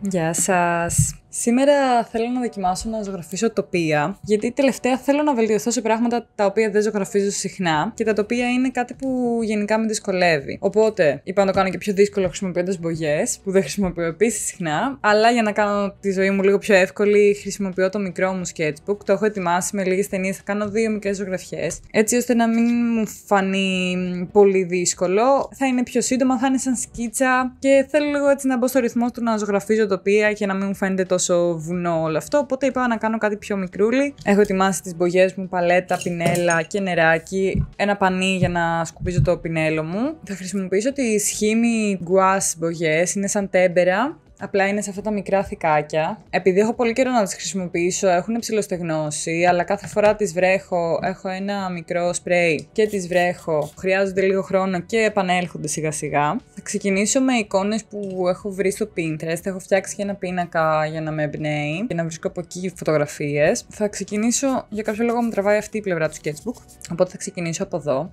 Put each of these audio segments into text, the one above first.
Γεια σας. Σήμερα θέλω να δοκιμάσω να ζωγραφίσω τοπία, γιατί τελευταία θέλω να βελτιωθώ σε πράγματα τα οποία δεν ζωγραφίζω συχνά και τα τοπία είναι κάτι που γενικά με δυσκολεύει. Οπότε είπα να το κάνω και πιο δύσκολο χρησιμοποιώντας μπογιές, που δεν χρησιμοποιώ επίσης συχνά, αλλά για να κάνω τη ζωή μου λίγο πιο εύκολη, χρησιμοποιώ το μικρό μου sketchbook. Το έχω ετοιμάσει με λίγες ταινίες, θα κάνω 2 μικρές ζωγραφιές, έτσι ώστε να μην μου φανεί πολύ δύσκολο. Θα είναι πιο σύντομα, θα είναι σαν σκίτσα και θέλω λίγο έτσι να μπω στο ρυθμό του να ζωγραφίζω τοπία και να μην μου φαίνεται τόσο βουνό όλο αυτό, οπότε είπα να κάνω κάτι πιο μικρούλι. Έχω ετοιμάσει τις μπογιές μου, παλέτα, πινέλα και νεράκι, ένα πανί για να σκουπίζω το πινέλο μου. Θα χρησιμοποιήσω τις σχήμη gouache μπογιές, είναι σαν τέμπερα. Απλά είναι σε αυτά τα μικρά θικάκια. Επειδή έχω πολύ καιρό να τις χρησιμοποιήσω, έχουν ψιλοστεγνώσει, αλλά κάθε φορά τις βρέχω. Έχω ένα μικρό σπρέι και τις βρέχω. Χρειάζονται λίγο χρόνο και επανέλχονται σιγά σιγά. Θα ξεκινήσω με εικόνες που έχω βρει στο Pinterest. Έχω φτιάξει και ένα πίνακα για να με εμπνέει και να βρίσκω από εκεί φωτογραφίες. Θα ξεκινήσω, για κάποιο λόγο μου τραβάει αυτή η πλευρά του sketchbook, οπότε θα ξεκινήσω από εδώ.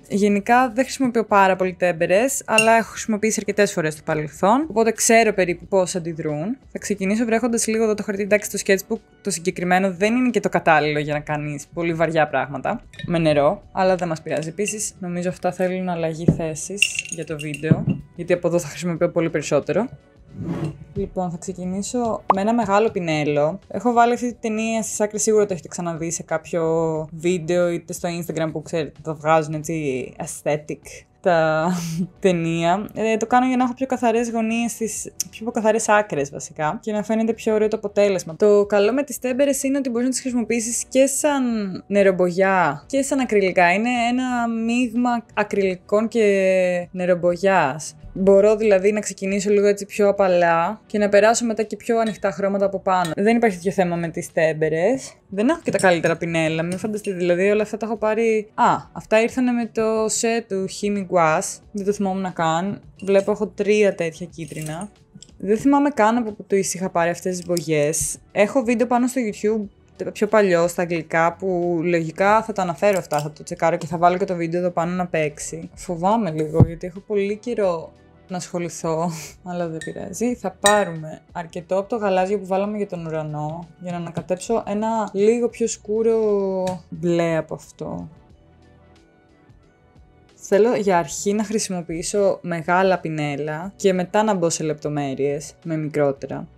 Γενικά δεν χρησιμοποιώ πάρα πολύ τέμπερες, αλλά έχω χρησιμοποιήσει αρκετές φορές στο παρελθόν, οπότε ξέρω περίπου πώς αντιδρούν. Θα ξεκινήσω βρέχοντας λίγο εδώ το χαρτί. Εντάξει, το sketchbook το συγκεκριμένο δεν είναι και το κατάλληλο για να κάνεις πολύ βαριά πράγματα με νερό, αλλά δεν μας πειράζει. Επίσης, νομίζω αυτά θέλουν αλλαγή θέσης για το βίντεο, γιατί από εδώ θα χρησιμοποιώ πολύ περισσότερο. Λοιπόν, θα ξεκινήσω με ένα μεγάλο πινέλο. Έχω βάλει αυτή τη ταινία στις άκρες, σίγουρα το έχετε ξαναδεί σε κάποιο βίντεο είτε στο Instagram που ξέρετε, το βγάζουν έτσι aesthetic τα ταινία. Το κάνω για να έχω πιο καθαρές γωνίες, πιο καθαρές άκρες βασικά και να φαίνεται πιο ωραίο το αποτέλεσμα. Το καλό με τις τέμπερες είναι ότι μπορείς να τις χρησιμοποιήσεις και σαν νερομπογιά και σαν ακριλικά. Είναι ένα μείγμα ακριλικών και νερομπογιάς. Μπορώ δηλαδή να ξεκινήσω λίγο έτσι πιο απαλά και να περάσω μετά και πιο ανοιχτά χρώματα από πάνω. Δεν υπάρχει τέτοιο θέμα με τις τέμπερες. Δεν έχω και τα καλύτερα πινέλα, μην φανταστείτε. Δηλαδή όλα αυτά τα έχω πάρει. Αυτά ήρθαν με το set του Χίμη Gouache. Δεν το θυμόμουν καν. Βλέπω έχω 3 τέτοια κίτρινα. Δεν θυμάμαι καν από που τις είχα πάρει αυτές τις μπογιές. Έχω βίντεο πάνω στο YouTube πιο παλιό στα αγγλικά που λογικά θα το αναφέρω αυτά, θα το τσεκάρω και θα βάλω και το βίντεο εδώ πάνω να παίξει. Φοβάμαι λίγο γιατί έχω πολύ καιρό να ασχοληθώ, αλλά δεν πειράζει. Θα πάρουμε αρκετό από το γαλάζιο που βάλαμε για τον ουρανό για να ανακατέψω ένα λίγο πιο σκούρο μπλε από αυτό. Θέλω για αρχή να χρησιμοποιήσω μεγάλα πινέλα και μετά να μπω σε λεπτομέρειες με μικρότερα.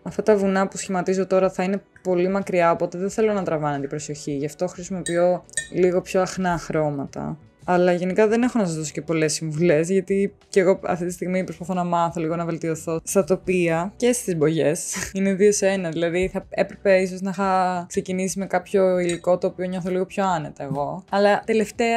Αυτά τα βουνά που σχηματίζω τώρα θα είναι πολύ μακριά, οπότε δεν θέλω να τραβάνε την προσοχή. Γι' αυτό χρησιμοποιώ λίγο πιο αχνά χρώματα. Αλλά γενικά δεν έχω να σας δώσω και πολλές συμβουλές, γιατί και εγώ αυτή τη στιγμή προσπαθώ να μάθω λίγο να βελτιωθώ στα τοπία και στις μπογιές. Είναι 2 σε 1, δηλαδή θα έπρεπε ίσως να είχα ξεκινήσει με κάποιο υλικό το οποίο νιώθω λίγο πιο άνετα εγώ. Αλλά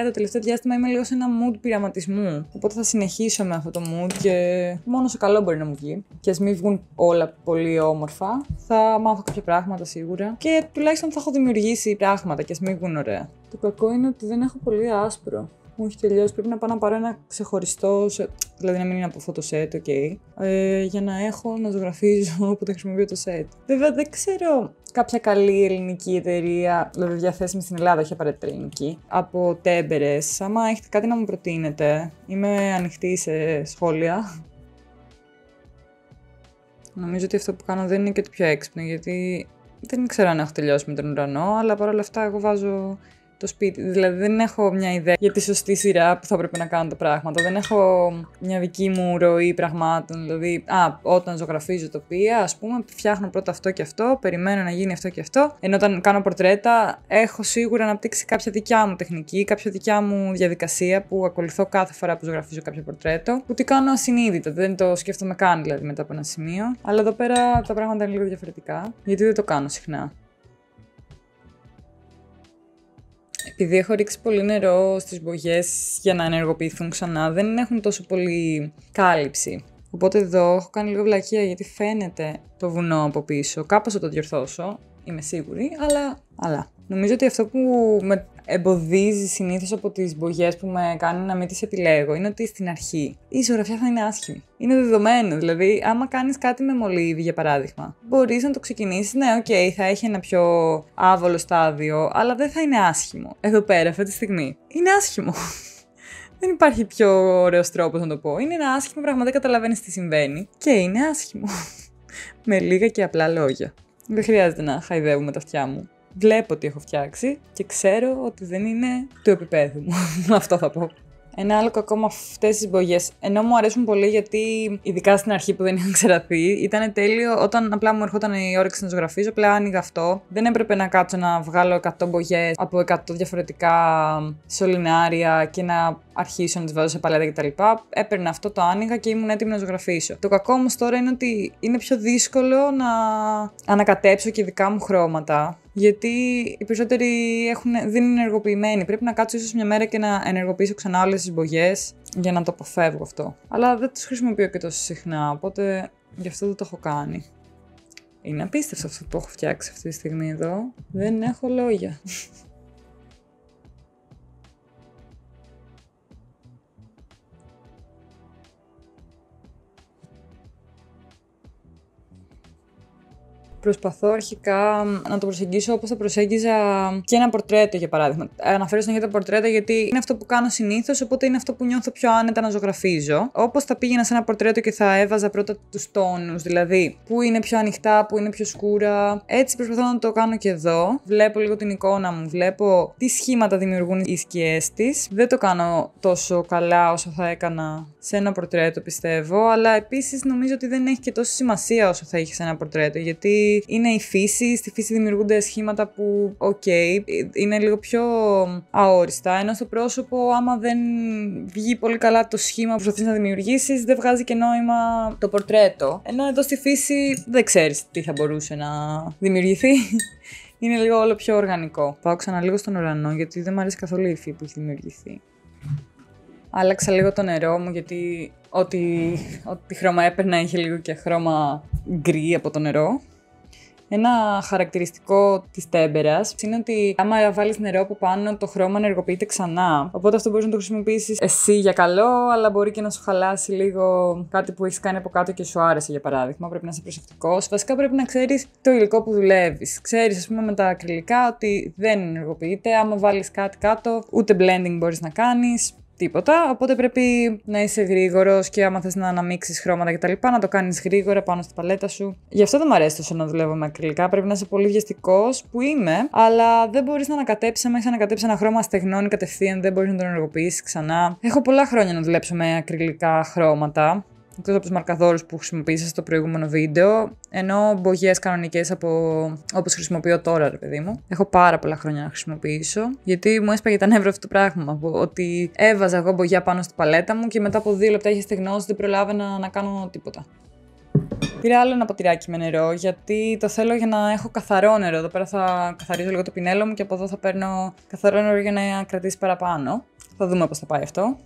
το τελευταίο διάστημα είμαι λίγο σε ένα mood πειραματισμού. Οπότε θα συνεχίσω με αυτό το mood και μόνο σε καλό μπορεί να μου βγει. Και ας μην βγουν όλα πολύ όμορφα, θα μάθω κάποια πράγματα σίγουρα. Και τουλάχιστον θα έχω δημιουργήσει πράγματα και ας μην βγουν ωραία. Το κακό είναι ότι δεν έχω πολύ άσπρο. Μου έχει τελειώσει. Πρέπει να πάω να πάρω ένα ξεχωριστό, δηλαδή να μην είναι από αυτό το set, ok. Για να έχω να ζωγραφίζω όποτε χρησιμοποιώ το set. Βέβαια δεν ξέρω κάποια καλή ελληνική εταιρεία, δηλαδή διαθέσιμη στην Ελλάδα, όχι απαραίτητα ελληνική, από τέμπερες. Άμα έχετε κάτι να μου προτείνετε, είμαι ανοιχτή σε σχόλια. Νομίζω ότι αυτό που κάνω δεν είναι και το πιο έξυπνο, γιατί δεν ξέρω αν έχω τελειώσει με τον ουρανό, αλλά παρόλα αυτά εγώ βάζω το σπίτι. Δηλαδή δεν έχω μια ιδέα για τη σωστή σειρά που θα πρέπει να κάνω τα πράγματα. Δεν έχω μια δική μου ροή πραγμάτων. Δηλαδή, όταν ζωγραφίζω τοπία, ας πούμε, φτιάχνω πρώτα αυτό και αυτό, περιμένω να γίνει αυτό και αυτό. Ενώ όταν κάνω πορτρέτα, έχω σίγουρα αναπτύξει κάποια δικιά μου τεχνική, κάποια δικιά μου διαδικασία που ακολουθώ κάθε φορά που ζωγραφίζω κάποιο πορτρέτο. Που τι κάνω ασυνείδητα. Δεν το σκέφτομαι καν δηλαδή μετά από ένα σημείο. Αλλά εδώ πέρα τα πράγματα είναι λίγο διαφορετικά, γιατί δεν το κάνω συχνά. Επειδή έχω ρίξει πολύ νερό στις μπογιές για να ενεργοποιηθούν ξανά, δεν έχουν τόσο πολύ κάλυψη. Οπότε εδώ έχω κάνει λίγο βλακεία γιατί φαίνεται το βουνό από πίσω. Κάπως θα το διορθώσω, είμαι σίγουρη, αλλά νομίζω ότι αυτό που με εμποδίζει συνήθως από τις μπογιές που με κάνουν να μην τις επιλέγω είναι ότι στην αρχή η ζωγραφιά θα είναι άσχημη. Είναι δεδομένο, δηλαδή άμα κάνεις κάτι με μολύβι για παράδειγμα, μπορείς να το ξεκινήσεις, ναι, ok, θα έχει ένα πιο άβολο στάδιο, αλλά δεν θα είναι άσχημο. Εδώ πέρα αυτή τη στιγμή είναι άσχημο. Δεν υπάρχει πιο ωραίος τρόπος να το πω. Είναι ένα άσχημο, πραγματικά καταλαβαίνεις τι συμβαίνει. Και είναι άσχημο. Με λίγα και απλά λόγια. Δεν χρειάζεται να χαϊδεύουμε τα αυτιά μου. Βλέπω τι έχω φτιάξει και ξέρω ότι δεν είναι του επίπεδου μου. Αυτό θα πω. Ένα άλλο κακό με αυτές τις μπογιές, ενώ μου αρέσουν πολύ γιατί, ειδικά στην αρχή που δεν είχαν ξεραθεί, ήταν τέλειο όταν απλά μου ερχόταν η όρεξη να ζωγραφίζω, απλά άνοιγα αυτό. Δεν έπρεπε να κάτσω να βγάλω 100 μπογιές από 100 διαφορετικά σωληνάρια και να αρχίσω να τις βάζω σε παλέτα κτλ. Έπαιρνα αυτό, το άνοιγα και ήμουν έτοιμη να ζωγραφίσω. Το κακό όμως τώρα είναι ότι είναι πιο δύσκολο να ανακατέψω και δικά μου χρώματα. Γιατί οι περισσότεροι δεν είναι ενεργοποιημένοι. Πρέπει να κάτσω ίσως μια μέρα και να ενεργοποιήσω ξανά όλες τις μπογιές για να το αποφεύγω αυτό. Αλλά δεν τους χρησιμοποιώ και τόσο συχνά, οπότε γι' αυτό δεν το έχω κάνει. Είναι απίστευτο αυτό που έχω φτιάξει αυτή τη στιγμή εδώ. Δεν έχω λόγια. Προσπαθώ αρχικά να το προσεγγίσω όπως θα προσέγγιζα και ένα πορτρέτο, για παράδειγμα. Αναφέρω συνέχεια τα πορτρέτα γιατί είναι αυτό που κάνω συνήθως, οπότε είναι αυτό που νιώθω πιο άνετα να ζωγραφίζω. Όπως θα πήγαινα σε ένα πορτρέτο και θα έβαζα πρώτα τους τόνους, δηλαδή που είναι πιο ανοιχτά, που είναι πιο σκούρα. Έτσι προσπαθώ να το κάνω και εδώ. Βλέπω λίγο την εικόνα μου, βλέπω τι σχήματα δημιουργούν οι σκιές της. Δεν το κάνω τόσο καλά όσο θα έκανα σε ένα πορτρέτο, πιστεύω, αλλά επίσης νομίζω ότι δεν έχει και τόσο σημασία όσο θα είχε σε ένα πορτρέτο, γιατί είναι η φύση, στη φύση δημιουργούνται σχήματα που, είναι λίγο πιο αόριστα, ενώ στο πρόσωπο, άμα δεν βγει πολύ καλά το σχήμα που προσπαθείς να δημιουργήσεις, δεν βγάζει και νόημα το πορτρέτο. Ενώ εδώ στη φύση δεν ξέρεις τι θα μπορούσε να δημιουργηθεί. Είναι λίγο όλο πιο οργανικό. Πάω ξανά λίγο στον ουρανό, γιατί δεν μου αρέσει καθόλου η υφή που έχει δημιουργηθεί. Άλλαξα λίγο το νερό μου, γιατί ό,τι χρώμα έπαιρνα είχε λίγο και χρώμα γκρι από το νερό. Ένα χαρακτηριστικό της τέμπερας είναι ότι άμα βάλεις νερό από πάνω, το χρώμα ενεργοποιείται ξανά. Οπότε αυτό μπορείς να το χρησιμοποιήσεις εσύ για καλό, αλλά μπορεί και να σου χαλάσει λίγο κάτι που έχεις κάνει από κάτω και σου άρεσε, για παράδειγμα. Πρέπει να είσαι προσεκτικός. Βασικά πρέπει να ξέρεις το υλικό που δουλεύεις. Ξέρεις, ας πούμε, με τα ακριλικά ότι δεν ενεργοποιείται. Άμα βάλεις κάτι κάτω, ούτε blending μπορείς να κάνεις. Τίποτα, οπότε πρέπει να είσαι γρήγορος και άμα θες να αναμίξεις χρώματα κτλ. Να το κάνεις γρήγορα πάνω στην παλέτα σου. Γι' αυτό δεν μου αρέσει τόσο να δουλεύω με ακριλικά. Πρέπει να είσαι πολύ βιαστικός, που είμαι, αλλά δεν μπορείς να ανακατέψεις. Αν έχεις ανακατέψει ένα χρώμα, στεγνώνει κατευθείαν, δεν μπορείς να τον ενεργοποιήσεις ξανά. Έχω πολλά χρόνια να δουλέψω με ακριλικά χρώματα. Εκτός από τους μαρκαδόρους που χρησιμοποίησα στο προηγούμενο βίντεο, ενώ μπογιές κανονικές όπως χρησιμοποιώ τώρα, ρε παιδί μου. Έχω πάρα πολλά χρόνια να χρησιμοποιήσω, γιατί μου έσπαγε τα νεύρα αυτό το πράγμα. Ότι έβαζα εγώ μπογιά πάνω στην παλέτα μου και μετά από 2 λεπτά είχε στεγνώσει, δεν προλάβαινα να κάνω τίποτα. Πήρα άλλο ένα ποτηράκι με νερό, γιατί το θέλω για να έχω καθαρό νερό. Εδώ πέρα θα καθαρίζω λίγο το πινέλο μου και από εδώ θα παίρνω καθαρό νερό για να κρατήσει παραπάνω. Θα δούμε πώς θα πάει αυτό.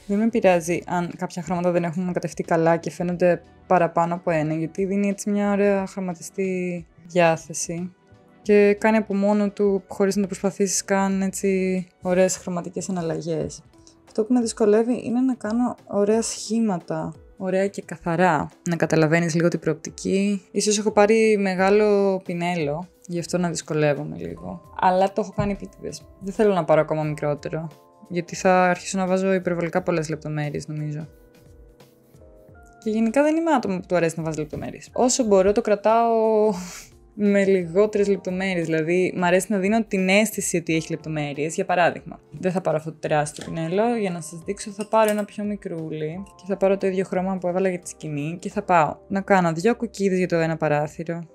Δεν με πειράζει αν κάποια χρώματα δεν έχουν ανακατευτεί καλά και φαίνονται παραπάνω από ένα, γιατί δίνει έτσι μια ωραία χρωματιστή διάθεση και κάνει από μόνο του, χωρίς να το προσπαθήσεις καν, έτσι ωραίες χρωματικές αναλλαγές. Αυτό που με δυσκολεύει είναι να κάνω ωραία σχήματα, ωραία και καθαρά, να καταλαβαίνεις λίγο την προοπτική. Ίσως έχω πάρει μεγάλο πινέλο, γι' αυτό να δυσκολεύομαι λίγο, αλλά το έχω κάνει επίτηδες. Δεν θέλω να πάρω ακόμα μικρότερο, γιατί θα αρχίσω να βάζω υπερβολικά πολλές λεπτομέρειες, νομίζω. Και γενικά δεν είμαι άτομο που του αρέσει να βάζει λεπτομέρειες. Όσο μπορώ το κρατάω με λιγότερες λεπτομέρειες. Δηλαδή, μου αρέσει να δίνω την αίσθηση ότι έχει λεπτομέρειες. Για παράδειγμα, δεν θα πάρω αυτό το τεράστιο πινέλο για να σας δείξω. Θα πάρω ένα πιο μικρούλι και θα πάρω το ίδιο χρώμα που έβαλα για τη σκηνή και θα πάω να κάνω 2 κουκίδες για το ένα παράθυρο,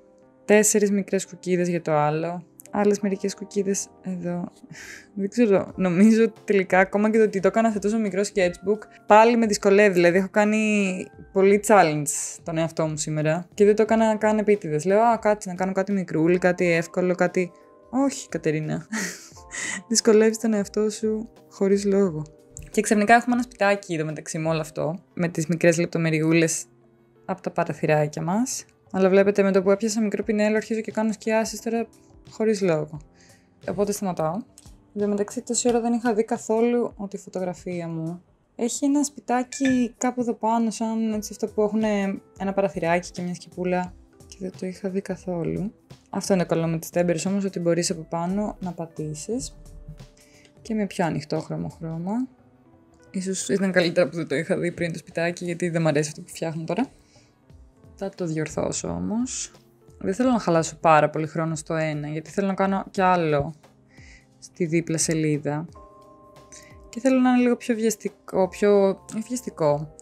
4 μικρές κουκίδες για το άλλο. Άλλες μερικές κουκίδες εδώ. Δεν ξέρω. Νομίζω ότι τελικά ακόμα και το ότι το έκανα σε τόσο μικρό sketchbook πάλι με δυσκολεύει. Δηλαδή, έχω κάνει πολύ challenge τον εαυτό μου σήμερα και δεν το έκανα καν επίτηδες. Λέω, κάτσε να κάνω κάτι μικρούλι, κάτι εύκολο, κάτι. Όχι, Κατερίνα. Δυσκολεύεις τον εαυτό σου χωρίς λόγο. Και ξαφνικά έχουμε ένα σπιτάκι εδώ μεταξύ με όλο αυτό, με τις μικρές λεπτομεριούλες από τα παραθυράκια μας. Αλλά βλέπετε, με το που έπιασα μικρό πινέλο, αρχίζω και κάνω σκιάσεις τώρα. Χωρίς λόγο. Οπότε σταματάω. Εν τω μεταξύ, τόση ώρα δεν είχα δει καθόλου ότι η φωτογραφία μου Έχει ένα σπιτάκι κάπου εδώ πάνω, σαν έτσι αυτό που έχουν ένα παραθυράκι και μια σκηπούλα και δεν το είχα δει καθόλου. Αυτό είναι καλό με τις τέμπερες όμως, ότι μπορείς από πάνω να πατήσεις και με πιο ανοιχτόχρωμο χρώμα. Ίσως ήταν καλύτερα που δεν το είχα δει πριν το σπιτάκι, γιατί δεν μου αρέσει αυτό που φτιάχνω τώρα. Θα το διορθώσω όμως. Δεν θέλω να χαλάσω πάρα πολύ χρόνο στο ένα, γιατί θέλω να κάνω κι άλλο στη δίπλα σελίδα. Και θέλω να είναι λίγο πιο βιαστικό,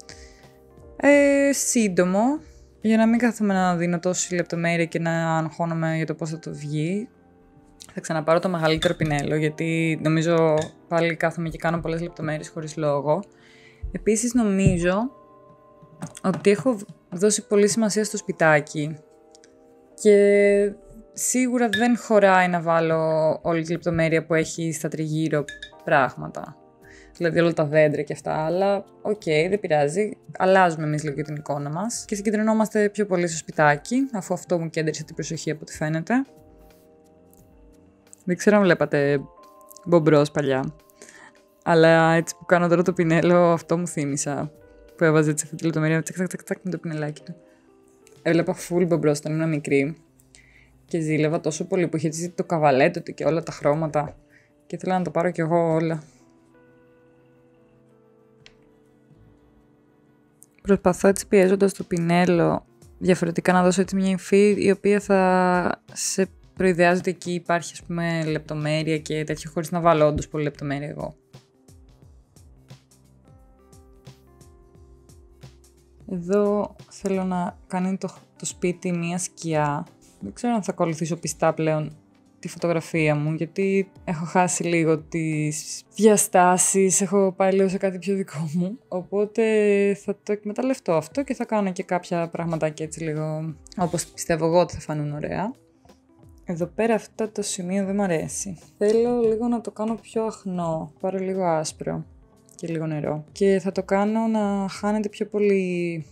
σύντομο, για να μην κάθομαι να δίνω τόση λεπτομέρεια και να αγχώνομαι για το πώς θα το βγει. Θα ξαναπάρω το μεγαλύτερο πινέλο, γιατί νομίζω πάλι κάθομαι και κάνω πολλές λεπτομέρειες χωρίς λόγο. Επίσης νομίζω ότι έχω δώσει πολύ σημασία στο σπιτάκι και σίγουρα δεν χωράει να βάλω όλη τη λεπτομέρεια που έχει στα τριγύρω πράγματα. Δηλαδή όλα τα δέντρα και αυτά, αλλά οκ, δεν πειράζει. Αλλάζουμε εμείς λίγο την εικόνα μας και συγκεντρωνόμαστε πιο πολύ στο σπιτάκι, αφού αυτό μου κέντρισε την προσοχή από ό,τι φαίνεται. Δεν ξέρω αν βλέπατε μπομπρός παλιά, αλλά έτσι που κάνω τώρα το πινέλο, αυτό μου θύμισα. Που έβαζε έτσι αυτή τη λεπτομέρεια, τσακ με το πινελάκι του. Έβλεπα full μπομπρός όταν ήμουν μικρή και ζήλευα τόσο πολύ που είχε έτσι το καβαλέτο του και όλα τα χρώματα και ήθελα να το πάρω κι εγώ όλα. Προσπαθώ έτσι πιέζοντας το πινέλο διαφορετικά να δώσω έτσι μια υφή η οποία θα σε προειδεάζει ότι εκεί υπάρχει ας πούμε λεπτομέρεια και τέτοιο, χωρίς να βάλω όντως πολύ λεπτομέρεια εγώ. Εδώ θέλω να κάνει το σπίτι μια σκιά. Δεν ξέρω αν θα ακολουθήσω πιστά πλέον τη φωτογραφία μου, γιατί έχω χάσει λίγο τις διαστάσεις, έχω πάει λίγο σε κάτι πιο δικό μου, οπότε θα το εκμεταλλευτώ αυτό και θα κάνω και κάποια πραγματάκια έτσι λίγο όπως πιστεύω εγώ ότι θα φανούν ωραία. Εδώ πέρα αυτό το σημείο δεν μου αρέσει. Θέλω λίγο να το κάνω πιο αχνό, πάρω λίγο άσπρο και λίγο νερό και θα το κάνω να χάνεται πιο πολύ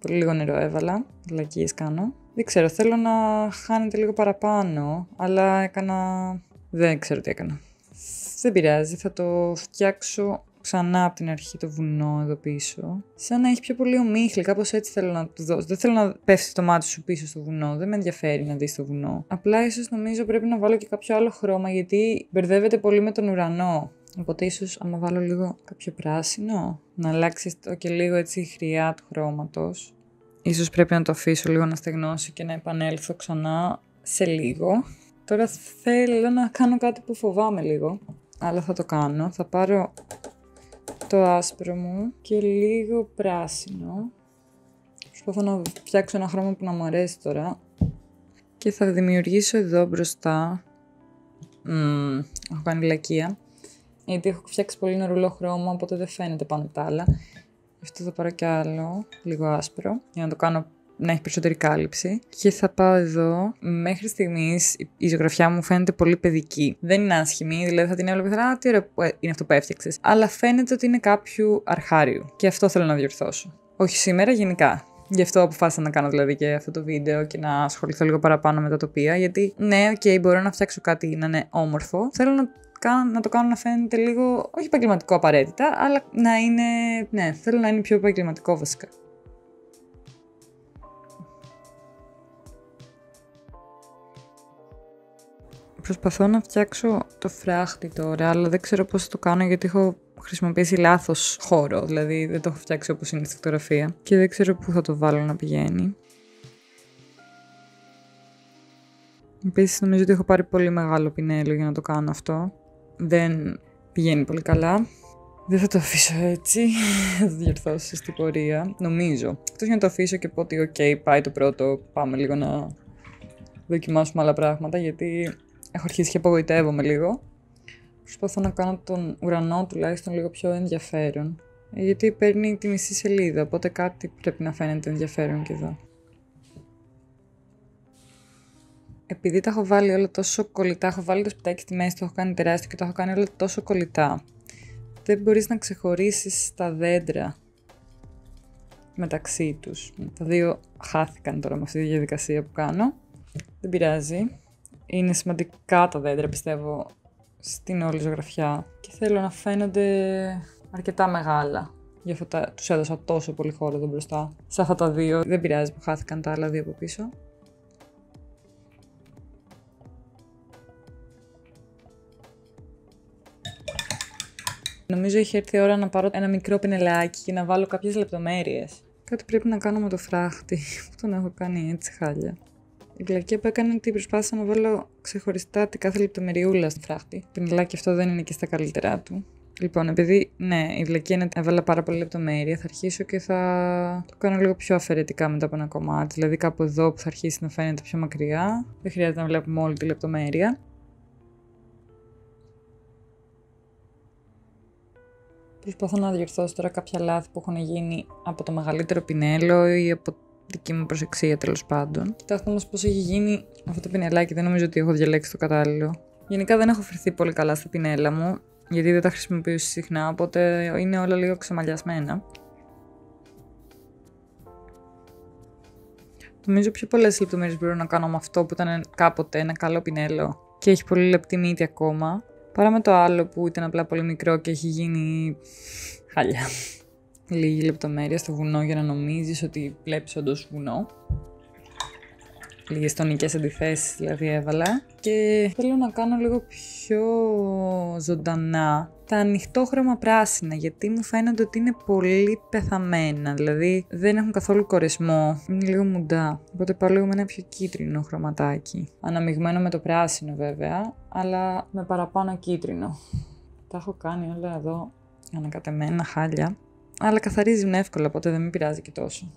λίγο νερό έβαλα, βλακίες κάνω. Δεν ξέρω, θέλω να χάνεται λίγο παραπάνω, αλλά δεν ξέρω τι έκανα. Δεν πειράζει, θα το φτιάξω ξανά από την αρχή το βουνό εδώ πίσω. Σαν να έχει πιο πολύ ομίχλη, κάπως έτσι θέλω να του δώσω. Δεν θέλω να πέφτει το μάτι σου πίσω στο βουνό, δεν με ενδιαφέρει να δεις το βουνό. Απλά ίσως νομίζω πρέπει να βάλω και κάποιο άλλο χρώμα, γιατί μπερδεύεται πολύ με τον ουρανό. Οπότε ίσως άμα βάλω λίγο κάποιο πράσινο, να αλλάξει και λίγο έτσι η χρειά του χρώματος. Ίσως πρέπει να το αφήσω λίγο να στεγνώσει και να επανέλθω ξανά σε λίγο. Τώρα θέλω να κάνω κάτι που φοβάμαι λίγο, αλλά θα το κάνω. Θα πάρω το άσπρο μου και λίγο πράσινο. Προσπαθώ να φτιάξω ένα χρώμα που να μου αρέσει τώρα. Και θα δημιουργήσω εδώ μπροστά. Έχω κάνει λακκία. Γιατί έχω φτιάξει πολύ νερουλό χρώμα, οπότε δεν φαίνεται πάνω από τα άλλα. Γι' αυτό θα πάρω κι άλλο, λίγο άσπρο, για να το κάνω να έχει περισσότερη κάλυψη. Και θα πάω εδώ. Μέχρι στιγμής η ζωγραφιά μου φαίνεται πολύ παιδική. Δεν είναι άσχημη, δηλαδή θα την έβλεπε και θα τι ωραίο είναι αυτό που έφτιαξες. Αλλά φαίνεται ότι είναι κάποιου αρχάριου. Και αυτό θέλω να διορθώσω. Όχι σήμερα, γενικά. Γι' αυτό αποφάσισα να κάνω δηλαδή και αυτό το βίντεο και να ασχοληθώ λίγο παραπάνω με τα τοπία. Γιατί ναι, μπορώ να φτιάξω κάτι να είναι όμορφο. Θέλω να το κάνω να φαίνεται λίγο, όχι επαγγελματικό απαραίτητα, αλλά να είναι, ναι, θέλω να είναι πιο επαγγελματικό βασικά. Προσπαθώ να φτιάξω το φράχτη τώρα, αλλά δεν ξέρω πώς θα το κάνω γιατί έχω χρησιμοποιήσει λάθος χώρο, δηλαδή δεν το έχω φτιάξει όπως είναι στη φωτογραφία και δεν ξέρω πού θα το βάλω να πηγαίνει. Επίσης νομίζω ότι έχω πάρει πολύ μεγάλο πινέλο για να το κάνω αυτό. Δεν πηγαίνει πολύ καλά. Δεν θα το αφήσω έτσι. Θα το διορθώσω στην πορεία. Νομίζω. Εκτός για να το αφήσω και πω ότι ok, πάει το πρώτο. Πάμε λίγο να δοκιμάσουμε άλλα πράγματα. Γιατί έχω αρχίσει και απογοητεύομαι λίγο. Προσπαθώ να κάνω τον ουρανό τουλάχιστον λίγο πιο ενδιαφέρον. Γιατί παίρνει τη μισή σελίδα. Οπότε κάτι πρέπει να φαίνεται ενδιαφέρον και εδώ. Επειδή τα έχω βάλει όλα τόσο κολλητά, έχω βάλει το σπιτάκι στη μέση, το έχω κάνει τεράστιο και το έχω κάνει όλα τόσο κολλητά. Δεν μπορείς να ξεχωρίσεις τα δέντρα μεταξύ τους. Τα δύο χάθηκαν τώρα με αυτή τη διαδικασία που κάνω. Δεν πειράζει. Είναι σημαντικά τα δέντρα, πιστεύω, στην όλη ζωγραφιά. Και θέλω να φαίνονται αρκετά μεγάλα. Γι' αυτό τους έδωσα τόσο πολύ χώρο εδώ μπροστά. Σε αυτά τα δύο, δεν πειράζει που χάθηκαν τα άλλα δύο από πίσω. Νομίζω έχει έρθει η ώρα να πάρω ένα μικρό πινελάκι και να βάλω κάποιες λεπτομέρειες. Κάτι πρέπει να κάνω με το φράχτη, που τον έχω κάνει έτσι χάλια. Η βλακεία που έκανε ότι προσπάθησα να βάλω ξεχωριστά τη κάθε λεπτομεριούλα στο φράχτη. Το πινελάκι αυτό δεν είναι και στα καλύτερά του. Λοιπόν, επειδή ναι, η βλακεία είναι έβαλα πάρα πολύ λεπτομέρεια, θα αρχίσω και θα το κάνω λίγο πιο αφαιρετικά μετά από ένα κομμάτι. Δηλαδή κάπου εδώ που θα αρχίσει να φαίνεται πιο μακριά. Δεν χρειάζεται να βλέπουμε όλη τη λεπτομέρεια. Προσπαθώ να διορθώσω τώρα κάποια λάθη που έχουν γίνει από το μεγαλύτερο πινέλο ή από δική μου προσεξία τέλος πάντων. Κοιτάξτε όμως πώς έχει γίνει αυτό το πινελάκι, δεν νομίζω ότι έχω διαλέξει το κατάλληλο. Γενικά δεν έχω φερθεί πολύ καλά στα πινέλα μου, γιατί δεν τα χρησιμοποιώ συχνά, οπότε είναι όλα λίγο ξεμαλιασμένα. Νομίζω πιο πολλές λεπτομέρειες μπορώ να κάνω με αυτό που ήταν κάποτε ένα καλό πινέλο και έχει πολύ λεπτή μύτη ακόμα, παρά με το άλλο που ήταν απλά πολύ μικρό και έχει γίνει χάλια. Λίγη λεπτομέρεια στο βουνό για να νομίζεις ότι βλέπεις όντως βουνό. Λίγες τονικές αντιθέσεις δηλαδή έβαλα. Και θέλω να κάνω λίγο πιο ζωντανά τα ανοιχτόχρωμα πράσινα, γιατί μου φαίνονται ότι είναι πολύ πεθαμένα. Δηλαδή δεν έχουν καθόλου κορεσμό, είναι λίγο μουντά. Οπότε πάω λίγο με ένα πιο κίτρινο χρωματάκι. Αναμειγμένο με το πράσινο βέβαια, αλλά με παραπάνω κίτρινο. Τα έχω κάνει όλα εδώ ανακατεμένα χάλια. Αλλά καθαρίζουν εύκολα, οπότε δεν με πειράζει και τόσο.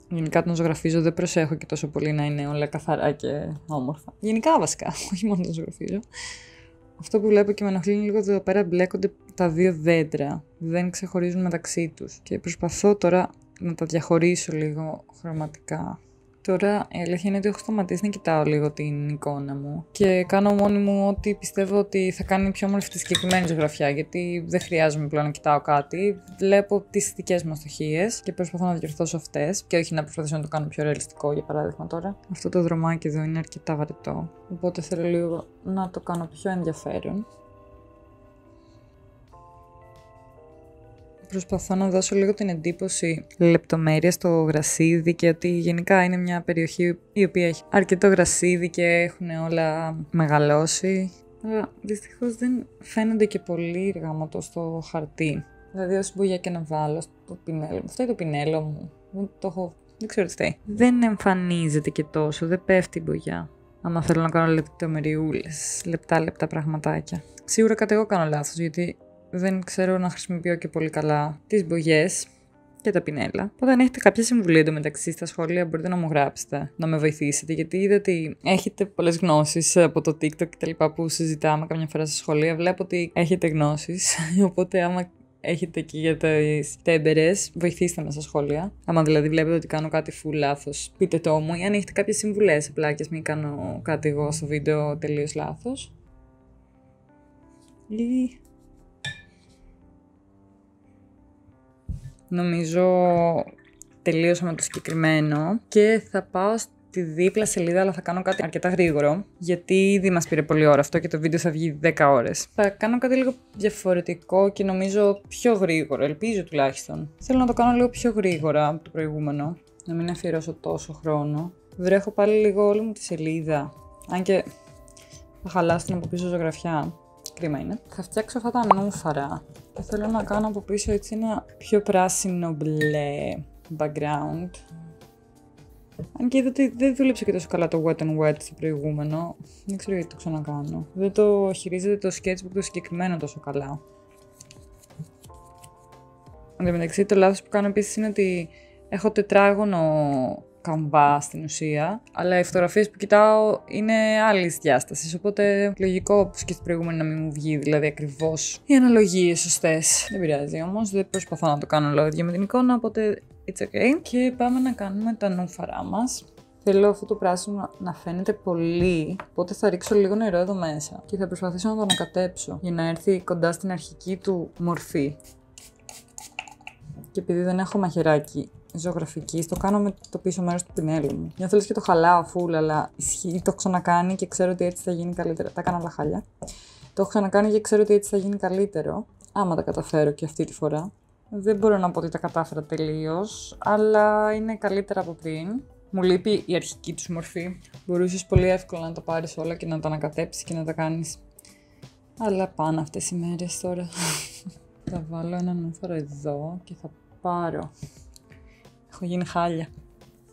Γενικά όταν ζωγραφίζω δεν προσέχω και τόσο πολύ να είναι όλα καθαρά και όμορφα. Γενικά βασικά, όχι μόνο όταν ζωγραφίζω. Αυτό που βλέπω και με ενοχλεί είναι λίγο εδώ πέρα μπλέκονται τα δύο δέντρα. Δεν ξεχωρίζουν μεταξύ τους. Και προσπαθώ τώρα να τα διαχωρίσω λίγο χρωματικά. Τώρα η αλήθεια είναι ότι έχω σταματήσει να κοιτάω λίγο την εικόνα μου και κάνω μόνη μου ό,τι πιστεύω ότι θα κάνει πιο όμορφη τη συγκεκριμένη ζωγραφιά, γιατί δεν χρειάζομαι πλέον να κοιτάω κάτι. Βλέπω τις δικές μου αστοχίες και προσπαθώ να διορθώσω αυτές και όχι να προσπαθήσω να το κάνω πιο ρεαλιστικό. Για παράδειγμα τώρα, αυτό το δρομάκι εδώ είναι αρκετά βαρετό, οπότε θέλω λίγο να το κάνω πιο ενδιαφέρον. Προσπαθώ να δώσω λίγο την εντύπωση λεπτομέρεια στο γρασίδι και ότι γενικά είναι μια περιοχή η οποία έχει αρκετό γρασίδι και έχουν όλα μεγαλώσει. Αλλά δυστυχώς δεν φαίνονται και πολύ γαμώτο στο χαρτί. Δηλαδή όση μπογιά και να βάλω στο πινέλο μου. Αυτό είναι το πινέλο μου. Δεν ξέρω τι φταίει. Δεν εμφανίζεται και τόσο, δεν πέφτει η μπογιά. Άμα θέλω να κάνω λεπτομεριούλες, λεπτά πραγματάκια. Σίγουρα κάτι εγώ κάνω λάθος, γιατί δεν ξέρω να χρησιμοποιώ και πολύ καλά τις μπογιές και τα πινέλα. Οπότε αν έχετε κάποια συμβουλή εντωμεταξύ στα σχόλια μπορείτε να μου γράψετε, να με βοηθήσετε, γιατί είδα ότι έχετε πολλές γνώσεις από το TikTok και τα λοιπά που συζητάμε καμιά φορά στα σχολεία. Βλέπω ότι έχετε γνώσεις, οπότε άμα έχετε και για τις τέμπερες, βοηθήστε με στα σχόλια. Άμα δηλαδή βλέπετε ότι κάνω κάτι full λάθος, πείτε το μου, ή αν έχετε κάποιες συμβουλές, απλά και ας μην κάνω κάτι εγώ στο βίντεο τελείως λάθος. Νομίζω τελείωσα με το συγκεκριμένο και θα πάω στη δίπλα σελίδα, αλλά θα κάνω κάτι αρκετά γρήγορο, γιατί ήδη μας πήρε πολλή ώρα αυτό και το βίντεο θα βγει 10 ώρες. Θα κάνω κάτι λίγο διαφορετικό και νομίζω πιο γρήγορο, ελπίζω τουλάχιστον. Θέλω να το κάνω λίγο πιο γρήγορα από το προηγούμενο, να μην αφιερώσω τόσο χρόνο. Βρέχω πάλι λίγο όλη μου τη σελίδα, αν και θα χαλάσω την από πίσω ζωγραφιά. Κρίμα είναι. Θα φτιάξω αυτά τα νούφαρα και θέλω να κάνω από πίσω έτσι ένα πιο πράσινο μπλε background. Αν και είδα ότι δεν δούλεψε και τόσο καλά το wet and wet στο προηγούμενο, δεν ξέρω γιατί το ξανακάνω. Δεν το χειρίζεται το sketchbook το συγκεκριμένο τόσο καλά. Εν τω μεταξύ το λάθος που κάνω επίσης είναι ότι έχω τετράγωνο καμβά στην ουσία, αλλά οι φωτογραφίες που κοιτάω είναι άλλης διάστασης, οπότε λογικό όπως και στην προηγούμενη να μην μου βγει δηλαδή ακριβώς οι αναλογίες σωστές. Δεν πειράζει όμως, δεν προσπαθώ να το κάνω όλο ίδιο με την εικόνα, οπότε it's okay. Και πάμε να κάνουμε τα νούφαρά μας. Θέλω αυτό το πράσινο να φαίνεται πολύ, οπότε θα ρίξω λίγο νερό εδώ μέσα και θα προσπαθήσω να το ανακατέψω για να έρθει κοντά στην αρχική του μορφή. Και επειδή δεν έχω μαχαιράκι ζωγραφική, το κάνω με το πίσω μέρος του πινέλου μου. Νιώθω λες και το χαλάω full, αλλά ισχύει, το έχω ξανακάνει και ξέρω ότι έτσι θα γίνει καλύτερα. Τα έκανα όλα χάλια. Το έχω ξανακάνει και ξέρω ότι έτσι θα γίνει καλύτερο. Άμα τα καταφέρω και αυτή τη φορά. Δεν μπορώ να πω ότι τα κατάφερα τελείως, αλλά είναι καλύτερα από πριν. Μου λείπει η αρχική τους μορφή. Μπορούσες πολύ εύκολα να τα πάρεις όλα και να τα ανακατέψεις και να τα κάνεις. Αλλά πάνε αυτές οι μέρες τώρα. Θα βάλω ένα νούμερο εδώ και θα πάρω. Έχω γίνει χάλια.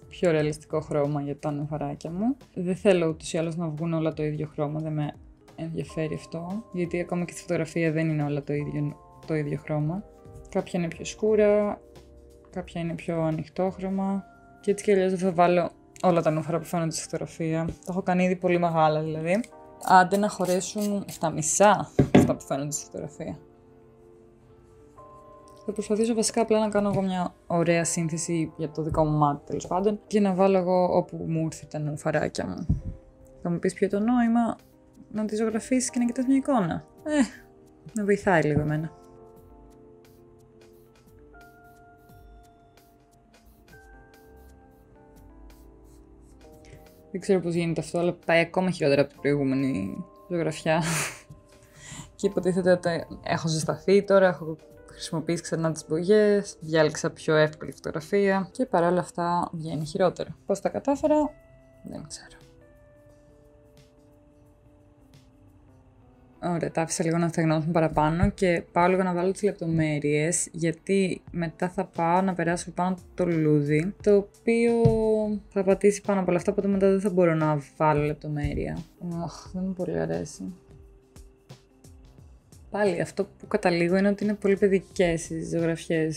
Πιο ρεαλιστικό χρώμα για τα νεφαράκια μου. Δεν θέλω ούτως ή άλλως να βγουν όλα το ίδιο χρώμα, δεν με ενδιαφέρει αυτό. Γιατί ακόμα και στη φωτογραφία δεν είναι όλα το ίδιο χρώμα. Κάποια είναι πιο σκούρα, κάποια είναι πιο ανοιχτό χρώμα. Και έτσι κι αλλιώς δεν θα βάλω όλα τα νούφαρα που φαίνονται στη φωτογραφία. Το έχω κάνει ήδη πολύ μεγάλα δηλαδή. Άντε να χωρέσουν στα μισά αυτά που φαίνονται στη φωτογραφία. Θα προσπαθήσω βασικά απλά να κάνω εγώ μια ωραία σύνθεση για το δικό μου μάτι τέλος πάντων και να βάλω εγώ όπου μου ήρθε τα νουφαράκια μου. Θα μου πεις ποιο το νόημα να τη ζωγραφίσεις και να κοιτάς μια εικόνα. Με βοηθάει λίγο εμένα. Δεν ξέρω πώς γίνεται αυτό, αλλά πάει ακόμα χειρότερα από την προηγούμενη ζωγραφιά. Και υποτίθεται ότι έχω ζεσταθεί τώρα, έχω χρησιμοποιήσει ξανά τις μπογιές, διάλεξα πιο εύκολη φωτογραφία και παρόλα αυτά βγαίνει χειρότερο. Πώς τα κατάφερα, δεν ξέρω. Ωραία, τα άφησα λίγο να στεγνώσουν παραπάνω και πάω λίγο να βάλω τις λεπτομέρειες, γιατί μετά θα πάω να περάσω πάνω το λουλούδι, το οποίο θα πατήσει πάνω από όλα αυτά, οπότε μετά δεν θα μπορώ να βάλω λεπτομέρεια. Δεν μου πολύ αρέσει. Πάλι αυτό που καταλήγω είναι ότι είναι πολύ παιδικές οι ζωγραφιές.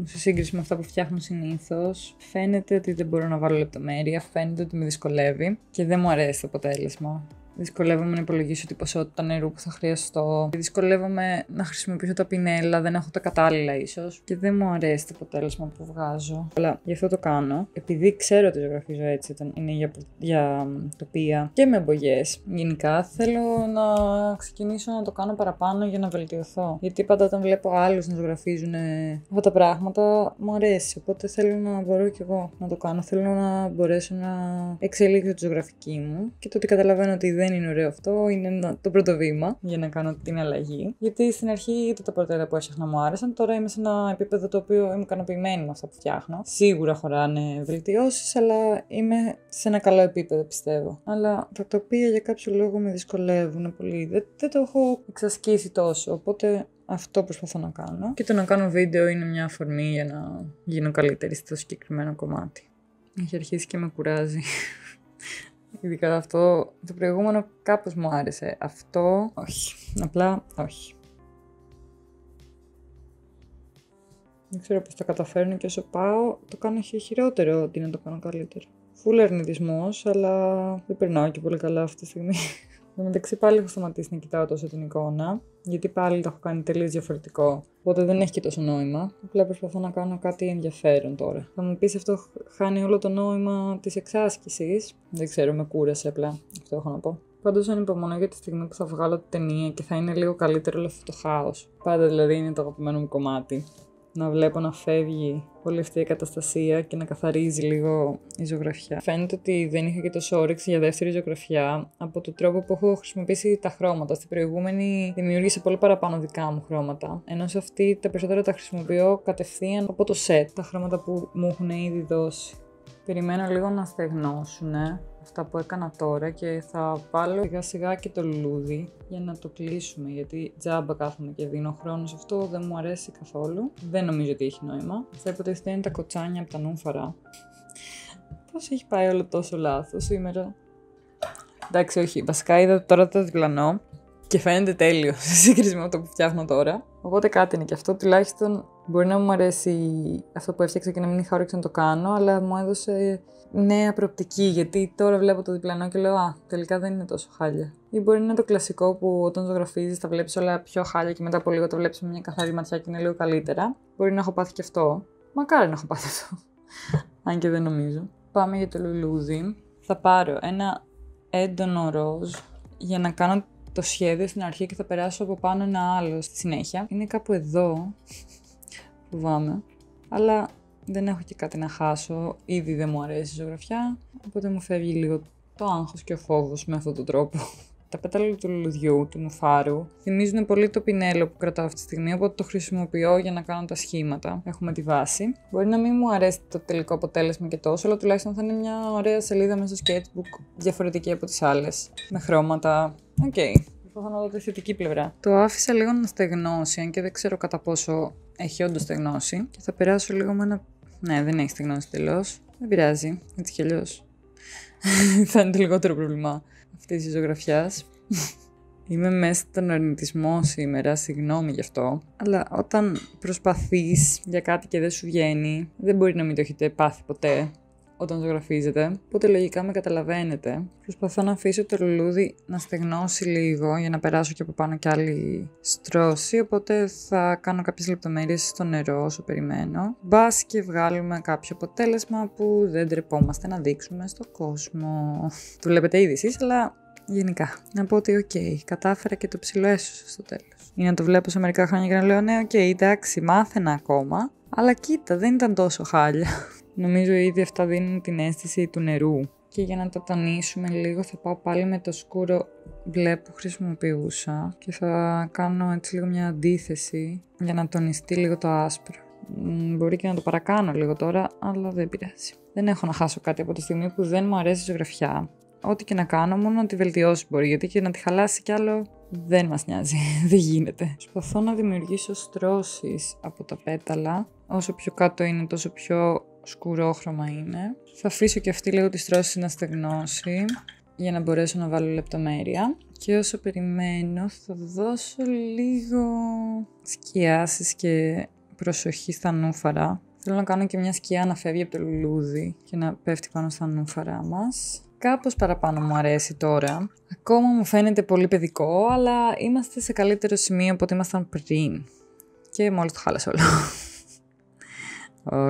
Σε σύγκριση με αυτά που φτιάχνω συνήθως, φαίνεται ότι δεν μπορώ να βάλω λεπτομέρεια, φαίνεται ότι με δυσκολεύει και δεν μου αρέσει το αποτέλεσμα. Δυσκολεύομαι να υπολογίσω την ποσότητα νερού που θα χρειαστώ. Δυσκολεύομαι να χρησιμοποιήσω τα πινέλα, δεν έχω τα κατάλληλα ίσως. Και δεν μου αρέσει το αποτέλεσμα που βγάζω. Αλλά γι' αυτό το κάνω. Επειδή ξέρω ότι ζωγραφίζω έτσι, όταν είναι για τοπία και με εμπογιές. Γενικά θέλω να ξεκινήσω να το κάνω παραπάνω για να βελτιωθώ. Γιατί πάντα όταν βλέπω άλλους να ζωγραφίζουν αυτά τα πράγματα, μου αρέσει. Οπότε θέλω να μπορώ κι εγώ να το κάνω. Θέλω να μπορέσω να εξελίξω τη ζωγραφική μου και το ότι καταλαβαίνω ότι δεν είναι ωραίο αυτό, είναι το πρώτο βήμα για να κάνω την αλλαγή. Γιατί στην αρχή είτε τα πορτρέτα που έσχνα μου άρεσαν, τώρα είμαι σε ένα επίπεδο το οποίο είμαι ικανοποιημένη με αυτά που φτιάχνω. Σίγουρα χωράνε βελτιώσεις, αλλά είμαι σε ένα καλό επίπεδο πιστεύω. Αλλά τα τοπία για κάποιο λόγο με δυσκολεύουν πολύ. Δεν το έχω εξασκήσει τόσο, οπότε αυτό προσπαθώ να κάνω. Και το να κάνω βίντεο είναι μια αφορμή για να γίνω καλύτερη στο συγκεκριμένο κομμάτι. Έχει αρχίσει και με κουράζει. Ειδικά αυτό, το προηγούμενο κάπως μου άρεσε. Αυτό, όχι. Απλά, όχι. Δεν ξέρω πώς το καταφέρνω και όσο πάω, το κάνω χειρότερο αντί να το κάνω καλύτερο. Φουλ αρνητισμός, αλλά δεν περνάω και πολύ καλά αυτή τη στιγμή. Εν τω μεταξύ πάλι έχω σταματήσει να κοιτάω τόσο την εικόνα, γιατί πάλι το έχω κάνει τελείως διαφορετικό. Οπότε δεν έχει και τόσο νόημα. Απλά προσπαθώ να κάνω κάτι ενδιαφέρον τώρα. Θα μου πεις αυτό χάνει όλο το νόημα της εξάσκησης. Δεν ξέρω, με κούρασε απλά. Αυτό έχω να πω. Πάντως ανυπομονώ για τη στιγμή που θα βγάλω τη ταινία και θα είναι λίγο καλύτερο όλο αυτό το χάος. Πάντα δηλαδή είναι το αγαπημένο μου κομμάτι. Να βλέπω να φεύγει όλη αυτή η καταστασία και να καθαρίζει λίγο η ζωγραφιά. Φαίνεται ότι δεν είχα και τόσο όρεξη για δεύτερη ζωγραφιά από τον τρόπο που έχω χρησιμοποιήσει τα χρώματα. Στην προηγούμενη δημιούργησα πολύ παραπάνω δικά μου χρώματα. Ενώ σε αυτή τα περισσότερα τα χρησιμοποιώ κατευθείαν από το σετ. Τα χρώματα που μου έχουν ήδη δώσει. Περιμένω λίγο να στεγνώσουν αυτά που έκανα τώρα και θα βάλω σιγά σιγά και το λουλούδι για να το κλείσουμε, γιατί τζάμπα κάθομαι και δίνω χρόνο σε αυτό, δεν μου αρέσει καθόλου. Δεν νομίζω ότι έχει νόημα. Θα υποτίθεται είναι τα κοτσάνια από τα νούμφαρα. Πώς έχει πάει όλο τόσο λάθος σήμερα. Εντάξει, όχι, βασικά είδα τώρα το διπλανό και φαίνεται τέλειο σε σύγκριση με αυτό που φτιάχνω τώρα. Οπότε κάτι είναι και αυτό, τουλάχιστον μπορεί να μου αρέσει αυτό που έφτιαξα και να μην είχα όρεξη να το κάνω, αλλά μου έδωσε νέα προοπτική, γιατί τώρα βλέπω το διπλανό και λέω τελικά δεν είναι τόσο χάλια. Ή μπορεί να είναι το κλασικό που όταν ζωγραφίζεις τα βλέπεις όλα πιο χάλια και μετά από λίγο το βλέπεις με μια καθαρή ματιά και είναι λίγο καλύτερα. Μπορεί να έχω πάθει και αυτό. Μακάρι να έχω πάθει αυτό. Αν και δεν νομίζω. Πάμε για το λουλούδι. Θα πάρω ένα έντονο ροζ για να κάνω το σχέδιο στην αρχή και θα περάσω από πάνω ένα άλλο στη συνέχεια. Είναι κάπου εδώ. Φοβάμαι. Αλλά δεν έχω και κάτι να χάσω. Ήδη δεν μου αρέσει η ζωγραφιά. Οπότε μου φεύγει λίγο το άγχος και ο φόβος με αυτόν τον τρόπο. Τα πέταλα του λουλουδιού, του νουφάρου, θυμίζουν πολύ το πινέλο που κρατάω αυτή τη στιγμή, οπότε το χρησιμοποιώ για να κάνω τα σχήματα. Έχουμε τη βάση. Μπορεί να μην μου αρέσει το τελικό αποτέλεσμα και τόσο, αλλά τουλάχιστον θα είναι μια ωραία σελίδα μέσα στο sketchbook, διαφορετική από τις άλλες. Με χρώματα. Οκ. Προσπαθώ να δω τη θετική πλευρά. Το άφησα λίγο να στεγνώσει, αν και δεν ξέρω κατά πόσο έχει όντως στεγνώσει. Και θα περάσω λίγο με ένα. Ναι, δεν έχει στεγνώσει τελώς. Δεν πειράζει. Έτσι κι αλλιώς. Θα είναι το λιγότερο πρόβλημα αυτής της ζωγραφιάς. Είμαι μέσα στον αρνητισμό σήμερα, συγγνώμη γι' αυτό. Αλλά όταν προσπαθείς για κάτι και δεν σου βγαίνει, δεν μπορεί να μην το έχετε πάθει ποτέ όταν ζωγραφίζετε. Οπότε λογικά με καταλαβαίνετε. Προσπαθώ να αφήσω το λουλούδι να στεγνώσει λίγο για να περάσω και από πάνω κι άλλη στρώση. Οπότε θα κάνω κάποιες λεπτομέρειες στο νερό όσο περιμένω. Μπας και βγάλουμε κάποιο αποτέλεσμα που δεν τρεπόμαστε να δείξουμε στον κόσμο. Το βλέπετε ήδη εσείς, αλλά γενικά. Να πω ότι κατάφερα και το ψιλοέσωσα στο τέλος. Ή να το βλέπω σε μερικά χρόνια και να λέω ναι, εντάξει, μάθαινα ακόμα. Αλλά κοίτα, δεν ήταν τόσο χάλια. Νομίζω ήδη αυτά δίνουν την αίσθηση του νερού. Και για να το τονίσουμε λίγο θα πάω πάλι με το σκούρο μπλε που χρησιμοποιούσα και θα κάνω έτσι λίγο μια αντίθεση για να τονιστεί λίγο το άσπρο. Μπορεί και να το παρακάνω λίγο τώρα, αλλά δεν πειράζει. Δεν έχω να χάσω κάτι από τη στιγμή που δεν μου αρέσει η ζωγραφιά. Ό,τι και να κάνω, μόνο να τη βελτιώσει μπορεί, γιατί και να τη χαλάσει κι άλλο δεν μας νοιάζει, δεν γίνεται. Προσπαθώ να δημιουργήσω στρώσεις από τα πέταλα. Όσο πιο κάτω είναι, τόσο πιο σκουρόχρωμα είναι. Θα αφήσω και αυτή λίγο τη στρώση να στεγνώσει για να μπορέσω να βάλω λεπτομέρεια. Και όσο περιμένω θα δώσω λίγο σκιάσεις και προσοχή στα νούφαρα. Θέλω να κάνω και μια σκιά να φεύγει από το λουλούδι και να πέφτει πάνω στα νούφαρα μας. Κάπως παραπάνω μου αρέσει τώρα. Ακόμα μου φαίνεται πολύ παιδικό, αλλά είμαστε σε καλύτερο σημείο από ό,τι ήμασταν πριν. Και μόλις το χάλασα όλο.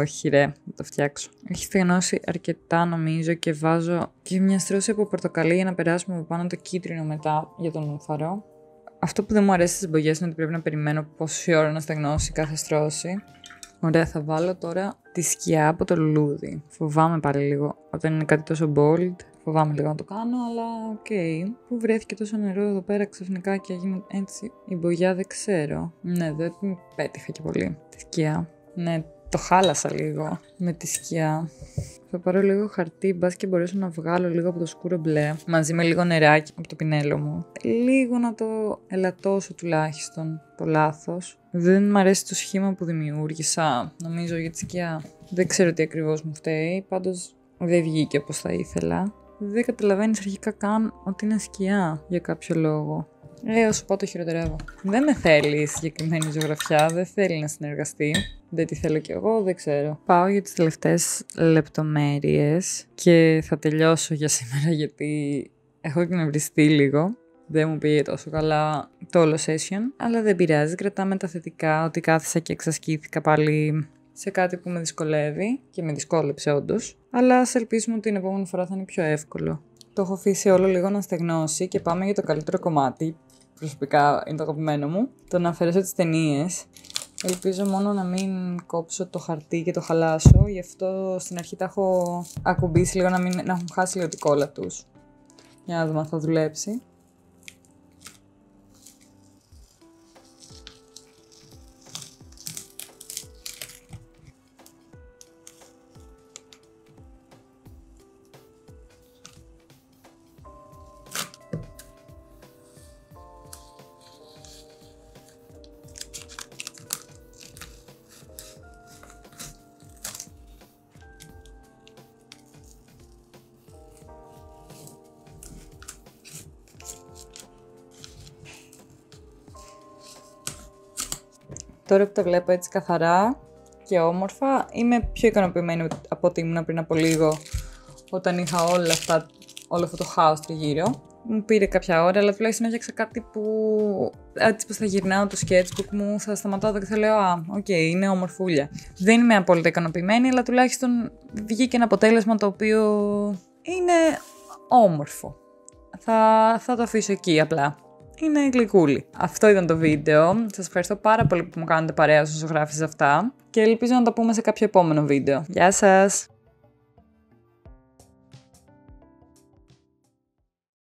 Όχι ρε, θα το φτιάξω. Έχει στεγνώσει αρκετά νομίζω και βάζω και μια στρώση από πορτοκαλί για να περάσουμε από πάνω το κίτρινο μετά για τον νούφαρο. Αυτό που δεν μου αρέσει στις μπογιές είναι ότι πρέπει να περιμένω πόση ώρα να στεγνώσει κάθε στρώση. Ωραία, θα βάλω τώρα τη σκιά από το λουλούδι. Φοβάμαι πάλι λίγο όταν είναι κάτι τόσο bold. Φοβάμαι λίγο να το κάνω, αλλά Πού βρέθηκε τόσο νερό εδώ πέρα ξαφνικά και έγινε έτσι η μπογιά, δεν ξέρω. Ναι, δεν πέτυχα και πολύ τη σκιά. Ναι, το χάλασα λίγο με τη σκιά. Θα πάρω λίγο χαρτί, μπας και μπορέσω να βγάλω λίγο από το σκούρο μπλε, μαζί με λίγο νεράκι από το πινέλο μου. Λίγο να το ελαττώσω τουλάχιστον το λάθος. Δεν μ' αρέσει το σχήμα που δημιούργησα, νομίζω για τη σκιά. Δεν ξέρω τι ακριβώς μου φταίει, πάντως δεν βγήκε όπως θα ήθελα. Δεν καταλαβαίνεις αρχικά καν ότι είναι σκιά για κάποιο λόγο. Όσο πάω το χειροτερεύω. Δεν με θέλει η συγκεκριμένη ζωγραφιά, δεν θέλει να συνεργαστεί. Δεν τη θέλω κι εγώ, δεν ξέρω. Πάω για τις τελευταίες λεπτομέρειες και θα τελειώσω για σήμερα γιατί έχω εκνευριστεί λίγο. Δεν μου πήγε τόσο καλά το όλο session, αλλά δεν πειράζει. Κρατάμε τα θετικά, ότι κάθισα και εξασκήθηκα πάλι σε κάτι που με δυσκολεύει και με δυσκόλεψε όντως. Αλλά ας ελπίσουμε ότι την επόμενη φορά θα είναι πιο εύκολο. Το έχω αφήσει όλο λίγο να στεγνώσει και πάμε για το καλύτερο κομμάτι. Προσωπικά είναι το αγαπημένο μου. Το να αφαιρέσω τις ταινίες. Ελπίζω μόνο να μην κόψω το χαρτί και το χαλάσω. Γι' αυτό στην αρχή τα έχω ακουμπήσει λίγο να έχουν χάσει λίγο την κόλλα τους. Για να δούμε αν θα δουλέψει. Τώρα που τα βλέπω έτσι καθαρά και όμορφα, είμαι πιο ικανοποιημένη από ό,τι ήμουν πριν από λίγο, όταν είχα όλο αυτό το χάος τριγύρω. Μου πήρε κάποια ώρα, αλλά τουλάχιστον έφτιαξα κάτι που έτσι πως θα γυρνάω το sketchbook μου, θα σταματάω εδώ και θα λέω είναι ομορφούλια. Δεν είμαι απόλυτα ικανοποιημένη, αλλά τουλάχιστον βγήκε ένα αποτέλεσμα το οποίο είναι όμορφο. Θα το αφήσω εκεί απλά. Είναι γλυκούλη. Αυτό ήταν το βίντεο. Σας ευχαριστώ πάρα πολύ που μου κάνετε παρέα όσο ζωγράφιζα αυτά και ελπίζω να τα πούμε σε κάποιο επόμενο βίντεο. Γεια σας!